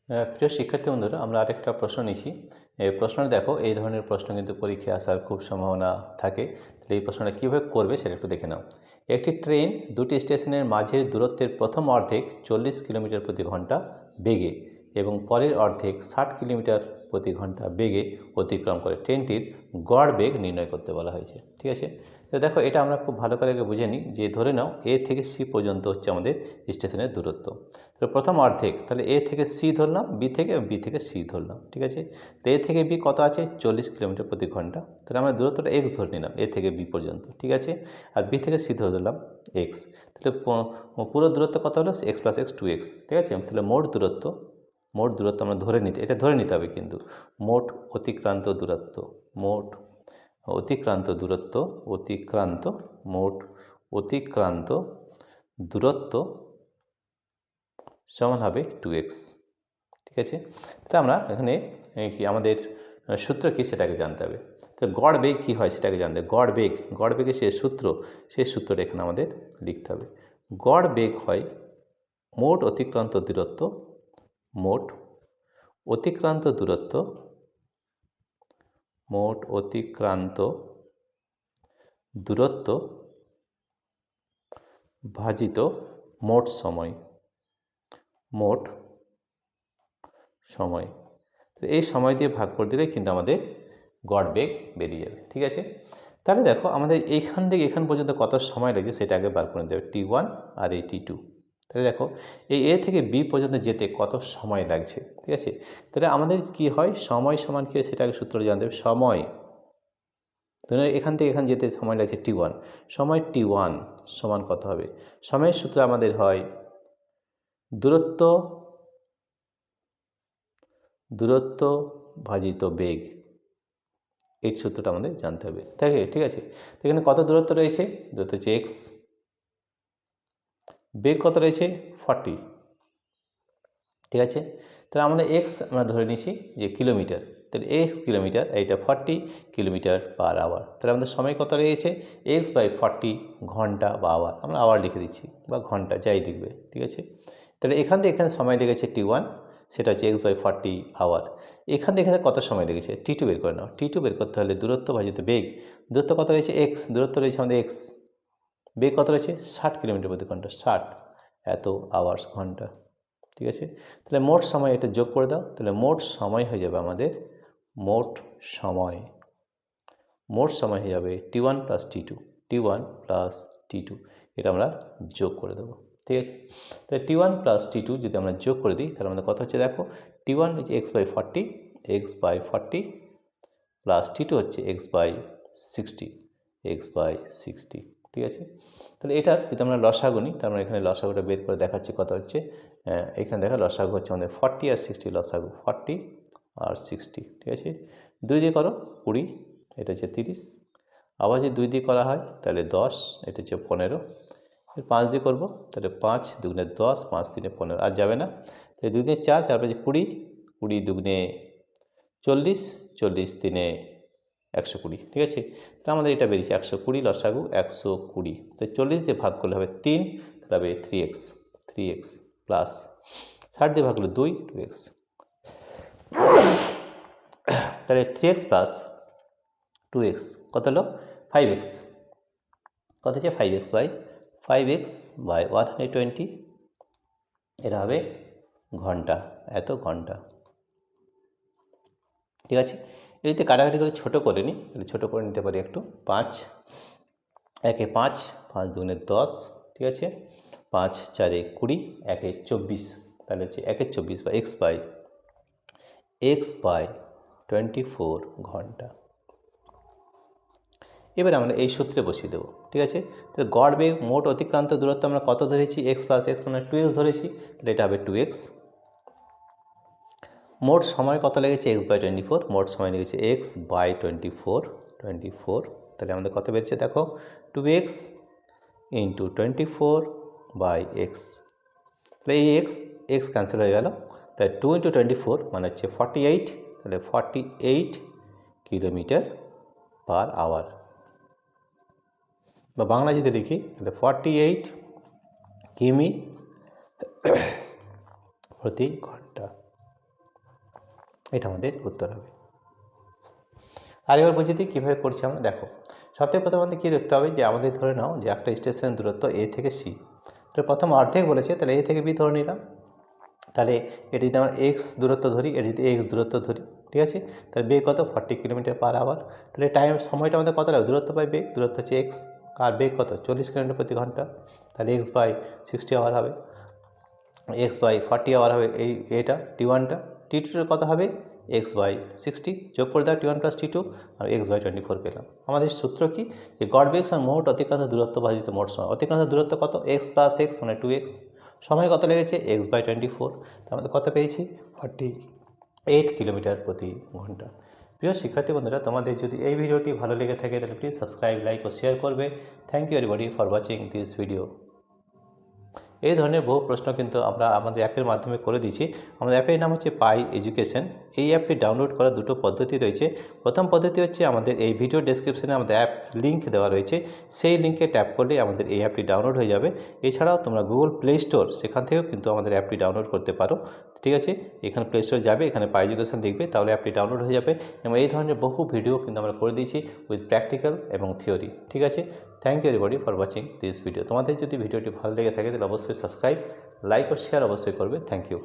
প্রিয় শিক্ষার্থী বন্ধুরা, আমরা আরেকটা প্রশ্ন নিচ্ছি। এই প্রশ্নটা দেখো, এই ধরনের প্রশ্ন কিন্তু পরীক্ষায় আসার খুব সম্ভাবনা থাকে। তাহলে এই প্রশ্নটা কীভাবে করবে সেটা একটু দেখে নাও। একটি ট্রেন দুটি স্টেশনের মাঝের দূরত্বের প্রথম অর্ধেক 40 কিলোমিটার প্রতি ঘন্টা বেগে এবং পরের অর্ধেক 60 কিলোমিটার প্রতি ঘন্টা বেগে অতিক্রম করে। ট্রেনটির গড় বেগ নির্ণয় করতে বলা হয়েছে। ঠিক আছে, তো দেখো এটা আমরা খুব ভালো করে আগে বুঝে নিই যে ধরে নাও এ থেকে সি পর্যন্ত হচ্ছে আমাদের স্টেশনের দূরত্ব। তো প্রথম অর্ধেক, তাহলে এ থেকে সি ধরলাম, বি থেকে সি ধরলাম। ঠিক আছে, তো এ থেকে বি কত আছে? 40 কিলোমিটার প্রতি ঘন্টা। তাহলে আমরা দূরত্বটা এক্স ধরে নিলাম এ থেকে বি পর্যন্ত। ঠিক আছে, আর বি থেকে সি ধরে ধরলাম এক্স। তাহলে পুরো দূরত্ব কত হলো? X plus x 2x। ঠিক আছে, তাহলে মোট দূরত্ব আমরা ধরে নিতে হবে কিন্তু মোট অতিক্রান্ত দূরত্ব, মোট অতিক্রান্ত দূরত্ব অতিক্রান্ত মোট অতিক্রান্ত দূরত্ব সমান হবে 2x। ঠিক আছে, তাহলে আমরা এখানে কি আমাদের সূত্র কী সেটাকে জানতে হবে। তো গড় বেগ কী হয় সেটাকে জানতে হবে। গড় বেগের সেই সূত্রটা এখানে আমাদের লিখতে হবে। গড় বেগ হয় মোট অতিক্রান্ত দূরত্ব, মোট অতিক্রান্ত দূরত্ব, মোট অতিক্রান্ত দূরত্ব ভাজিত মোট সময়, মোট সময়। তো এই সময় দিয়ে ভাগ করে দিলে কিন্তু আমাদের গড় বেগ বেরিয়ে যাবে। ঠিক আছে, তাহলে দেখো আমাদের এইখান থেকে এখান পর্যন্ত কত সময় লাগছে সেটা আগে বার করে দেবে, T1 আর এই T2। তাহলে দেখো এই এ থেকে বি পর্যন্ত যেতে কত সময় লাগছে। ঠিক আছে, তাহলে আমাদের কি হয়, সময় সমান কি সেটা আগে সূত্র জানতে হবে। সময় ধরুন এখান থেকে এখানে যেতে সময় লাগছে T1, সময় T1 সমান কত হবে? সময়ের সূত্র আমাদের হয় দূরত্ব ভাজিত বেগ। এই সূত্রটা আমাদের জানতে হবে। ঠিক আছে, তো এখানে কত দূরত্ব রয়েছে? দূরত্ব হচ্ছে এক্স, বেগ কত রয়েছে? 40। ঠিক আছে, তাহলে আমাদের এক্স আমরা ধরে নিচ্ছি যে কিলোমিটার, তাহলে এক্স কিলোমিটার, এইটা 40 কিলোমিটার পার আওয়ার। তাহলে আমাদের সময় কত রয়েছে? এক্স বাই 40 ঘন্টা বা আওয়ার, আমরা আওয়ার লিখে দিচ্ছি বা ঘন্টা যাই লিখবে। ঠিক আছে, তাহলে এখান থেকে এখানে সময় লেগেছে T1, সেটা হচ্ছে এক্স বাই 40 আওয়ার। এখান থেকে এখানে কত সময় লেগেছে? T2 বের করে নাও। T2 বের করতে হলে দূরত্ব ভাজিত বেগ, দূরত্ব কত রয়েছে? এক্স, দূরত্ব রয়েছে আমাদের এক্স, বেগ কত রয়েছে? 60 কিলোমিটার প্রতি ঘন্টা, 60 এত আওয়ার্স ঘন্টা। ঠিক আছে, তাহলে মোট সময় এটা যোগ করে দাও, তাহলে মোট সময় হয়ে যাবে আমাদের মোট সময় হয়ে যাবে T1 plus T2, T1 plus T2, এটা আমরা যোগ করে দেবো। ঠিক আছে, তাহলে T1 প্লাস T2 যদি আমরা যোগ করে দিই তাহলে আমাদের কথা হচ্ছে, দেখো T1 হচ্ছে এক্স বাই 40 প্লাস T2 হচ্ছে এক্স বাই 60। ঠিক আছে, তাহলে এটার যদি আমরা লসাগু নিই, তার মানে এখানে লসাগুটা বের করে দেখাচ্ছি কত হচ্ছে। এখানে দেখা লসাগু হচ্ছে আমাদের 40 আর 60, লসাগু 40 আর 60। ঠিক আছে, 2 দিয়ে করো 20, এটা হচ্ছে 30। আবার যদি 2 দিয়ে করা হয় তাহলে 10, এটা হচ্ছে 15। 5 দিয়ে করবো তাহলে 5 দুগুণে 10, 5 তিনে 15, আর যাবে না। তাহলে 2 দিয়ে 4, 4 5 20, 20 দুগুণে 40, 40 তিনে 120। ঠিক আছে, তাহলে আমাদের এটা বেরিয়েছে 120, লসাগু 120। তো 40 দিয়ে ভাগ করলে হবে 3, তাহলে হবে 3x প্লাস 60 দিয়ে ভাগ করলে 2x, তাহলে 3x প্লাস 2x কত হলো? 5x। কত হচ্ছে? 5x বাই 120, এটা হবে ঘন্টা, এত ঘন্টা। ঠিক আছে, এই যদি কাটাকাটি করে ছোটো করে নিই তাহলে ছোটো করে নিতে পারি একটু। 5 একে 5, 5 দুগুণে 10। ঠিক আছে, 5 4 20, 1 24, তাহলে হচ্ছে 1 24 বা এক্স বাই 24 ঘন্টা। এবারে আমরা এই সূত্রে বসিয়ে দেবো। ঠিক আছে, তো গড় বেগ মোট অতিক্রান্ত দূরত্ব আমরা কত ধরেছি? এক্স প্লাস এক্স মানে 2x ধরেছি, তাহলে এটা হবে 2x। মোট সময় কত লেগেছে? এক্স বাই 24, মোট সময় লেগেছে এক্স বাই 24, তাহলে আমাদের কত বেরিয়েছে দেখো, 2x ইন্টু 24 বাই এক্স। তাহলে এই এক্স ক্যান্সেল হয়ে গেল, তাই 2 ইন্টু 24 মানে হচ্ছে 48, তাহলে 48 কিলোমিটার পার আওয়ার, বা বাংলা যদি লিখি তাহলে 48 কিমি প্রতি ঘন্টা। এটা আমাদের উত্তর হবে। আর এবার বুঝিয়ে দিই কীভাবে করছি আমরা। দেখো, সবথেকে প্রথম আমাদের কী দেখতে হবে যে আমাদের ধরে নাও যে একটা স্টেশনের দূরত্ব এ থেকে সি। তো প্রথম অর্ধেক বলেছে, তাহলে এ থেকে বি ধরে নিলাম। তাহলে এটি যদি আমরা এক্স দূরত্ব ধরি, এটি যদি এক্স দূরত্ব ধরি, ঠিক আছে। তাহলে বেগ কত 40 কিলোমিটার/আওয়ার। তাহলে সময়টা আমাদের কত লাগবে, দূরত্ব বাই বেগ, দূরত্ব হচ্ছে এক্স, আর বেগ কত 40 কিলোমিটার প্রতি ঘন্টা। তাহলে এক্স বাই 60 আওয়ার হবে, এক্স বাই 40 আওয়ার হবে এটা টি1টা। টি2 কত হবে এক্স বাই 60, যোগ করে দাও টি1 প্লাস টি2, আর এক্স বাই 24 পেলাম। আমাদের সূত্র কি, যে গড় বেগ সমান মোট অতিক্রান্ত দূরত্ব ভাজিত মোট সময়। অতিক্রান্ত দূরত্ব কত, এক্স প্লাস এক্স মানে 2x, সময় কত লেগেছে এক্স বাই 24, তার মধ্যে কত পেয়েছি 48 কিলোমিটার প্রতি ঘন্টা। প্রিয় শিক্ষার্থী বন্ধুরা, তোমাদের যদি এই ভিডিওটি ভালো লেগে থাকে তাহলে প্লিজ সাবস্ক্রাইব, লাইক ও শেয়ার করবে। Thank you everybody for watching this video. এই ধরনের বহু প্রশ্ন কিন্তু আমরা আমাদের অ্যাপের মাধ্যমে করে দিচ্ছি। আমাদের অ্যাপের নাম হচ্ছে পাই এডুকেশন। এই অ্যাপটি ডাউনলোড করার দুটো পদ্ধতি রয়েছে। প্রথম পদ্ধতি হচ্ছে আমাদের এই ভিডিও ডেসক্রিপশনে আমাদের অ্যাপ লিঙ্ক দেওয়া রয়েছে, সেই লিঙ্কে ট্যাপ করলে আমাদের এই অ্যাপটি ডাউনলোড হয়ে যাবে। এছাড়াও তোমরা গুগল প্লে স্টোর, সেখান থেকেও কিন্তু আমাদের অ্যাপটি ডাউনলোড করতে পারো, ঠিক আছে। এখানে প্লে স্টোরে যাবে, এখানে পাই এডুকেশন লিখবে, তাহলে অ্যাপটি ডাউনলোড হয়ে যাবে। এবং এই ধরনের বহু ভিডিও কিন্তু আমরা করে দিয়েছি উইথ প্র্যাকটিক্যাল এবং থিওরি, ঠিক আছে। Thank you everybody for watching this video. তোমাদের যদি ভিডিওটি ভালো লেগে থাকে তাহলে অবশ্যই সাবস্ক্রাইব, লাইক ও শেয়ার অবশ্যই করবে। Thank you.